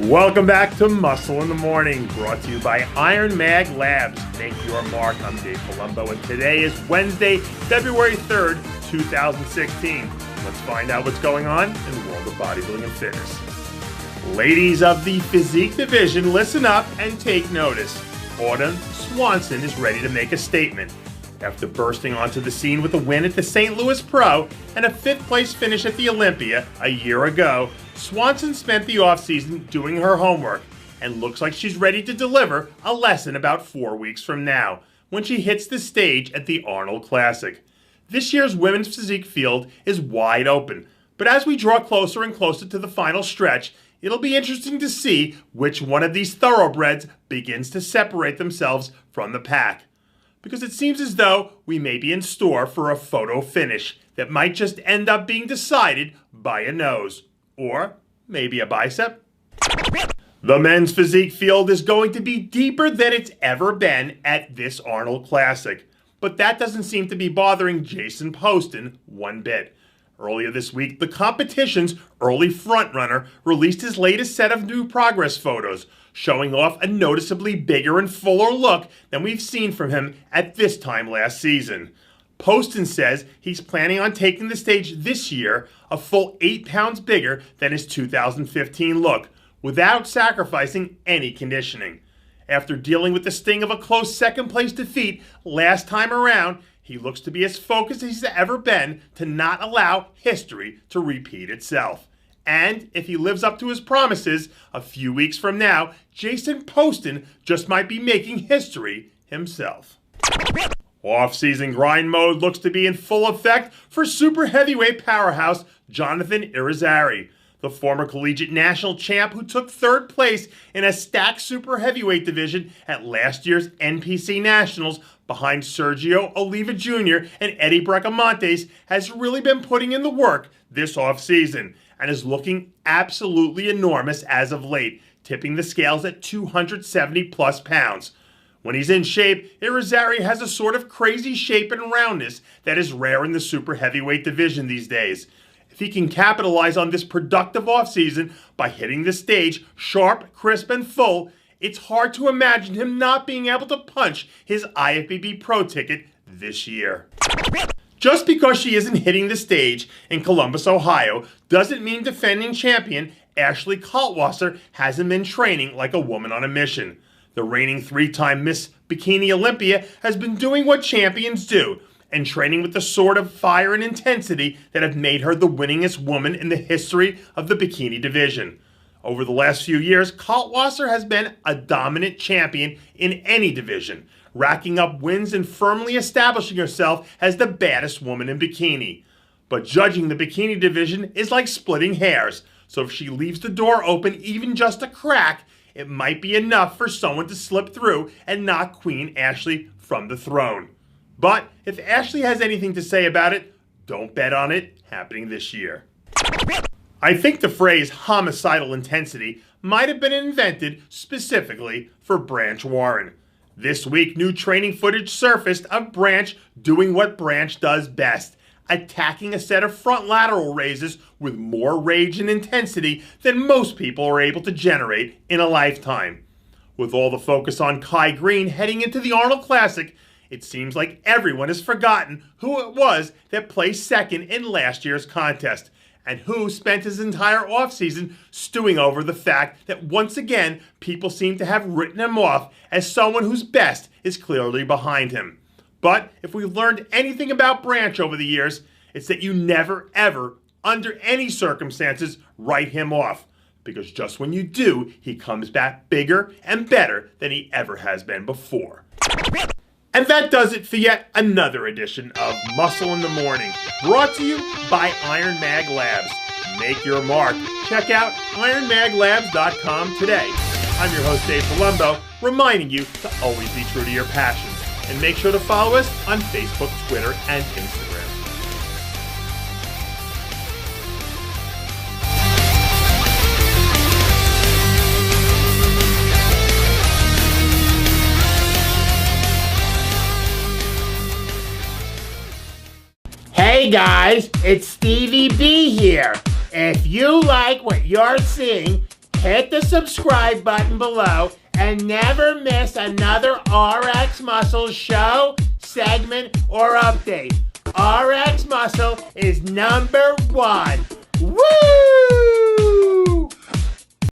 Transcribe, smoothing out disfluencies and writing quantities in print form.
Welcome back to Muscle in the Morning, brought to you by IronMag Labs. Make your mark. I'm Dave Palumbo, and today is Wednesday, February 3rd, 2016. Let's find out what's going on in the world of bodybuilding and fitness. Ladies of the Physique division, listen up and take notice. Autumn Swanson is ready to make a statement. After bursting onto the scene with a win at the St. Louis Pro and a 5th place finish at the Olympia a year ago, Swanson spent the offseason doing her homework and looks like she's ready to deliver a lesson about 4 weeks from now when she hits the stage at the Arnold Classic. This year's women's physique field is wide open, but as we draw closer and closer to the final stretch, it'll be interesting to see which one of these thoroughbreds begins to separate themselves from the pack. Because it seems as though we may be in store for a photo finish that might just end up being decided by a nose. Or maybe a bicep. The men's physique field is going to be deeper than it's ever been at this Arnold Classic. But that doesn't seem to be bothering Jason Poston one bit. Earlier this week, the competition's early frontrunner released his latest set of new progress photos, showing off a noticeably bigger and fuller look than we've seen from him at this time last season. Poston says he's planning on taking the stage this year a full 8 pounds bigger than his 2015 look, without sacrificing any conditioning. After dealing with the sting of a close second-place defeat last time around, he looks to be as focused as he's ever been to not allow history to repeat itself. And if he lives up to his promises, a few weeks from now, Jason Poston just might be making history himself. Off-season grind mode looks to be in full effect for super heavyweight powerhouse Jon Irrizarry, the former collegiate national champ who took 3rd place in a stacked super heavyweight division at last year's NPC Nationals behind Sergio Oliva Jr. and Eddie Bracamontes, has really been putting in the work this offseason and is looking absolutely enormous as of late, tipping the scales at 270 plus pounds. When he's in shape, Irizarry has a sort of crazy shape and roundness that is rare in the super heavyweight division these days. If he can capitalize on this productive offseason by hitting the stage sharp, crisp, and full, it's hard to imagine him not being able to punch his IFBB Pro ticket this year. Just because she isn't hitting the stage in Columbus, Ohio, doesn't mean defending champion Ashley Kaltwasser hasn't been training like a woman on a mission. The reigning 3-time Miss Bikini Olympia has been doing what champions do and training with the sort of fire and intensity that have made her the winningest woman in the history of the bikini division. Over the last few years, Kaltwasser has been a dominant champion in any division, racking up wins and firmly establishing herself as the baddest woman in bikini. But judging the bikini division is like splitting hairs, so if she leaves the door open even just a crack, it might be enough for someone to slip through and knock Queen Ashley from the throne. But if Ashley has anything to say about it, don't bet on it happening this year. I think the phrase homicidal intensity might have been invented specifically for Branch Warren. This week, new training footage surfaced of Branch doing what Branch does best, attacking a set of front lateral raises with more rage and intensity than most people are able to generate in a lifetime. With all the focus on Kai Green heading into the Arnold Classic, it seems like everyone has forgotten who it was that placed second in last year's contest, and who spent his entire offseason stewing over the fact that once again, people seem to have written him off as someone whose best is clearly behind him. But if we've learned anything about Branch over the years, it's that you never, ever, under any circumstances, write him off. Because just when you do, he comes back bigger and better than he ever has been before. And that does it for yet another edition of Muscle in the Morning, brought to you by IronMag Labs. Make your mark. Check out IronMagLabs.com today. I'm your host, Dave Palumbo, reminding you to always be true to your passions. And make sure to follow us on Facebook, Twitter, and Instagram. Hey guys, it's Stevie B here. If you like what you're seeing, hit the subscribe button below and never miss another RX Muscle show, segment, or update. RX Muscle is #1. Woo!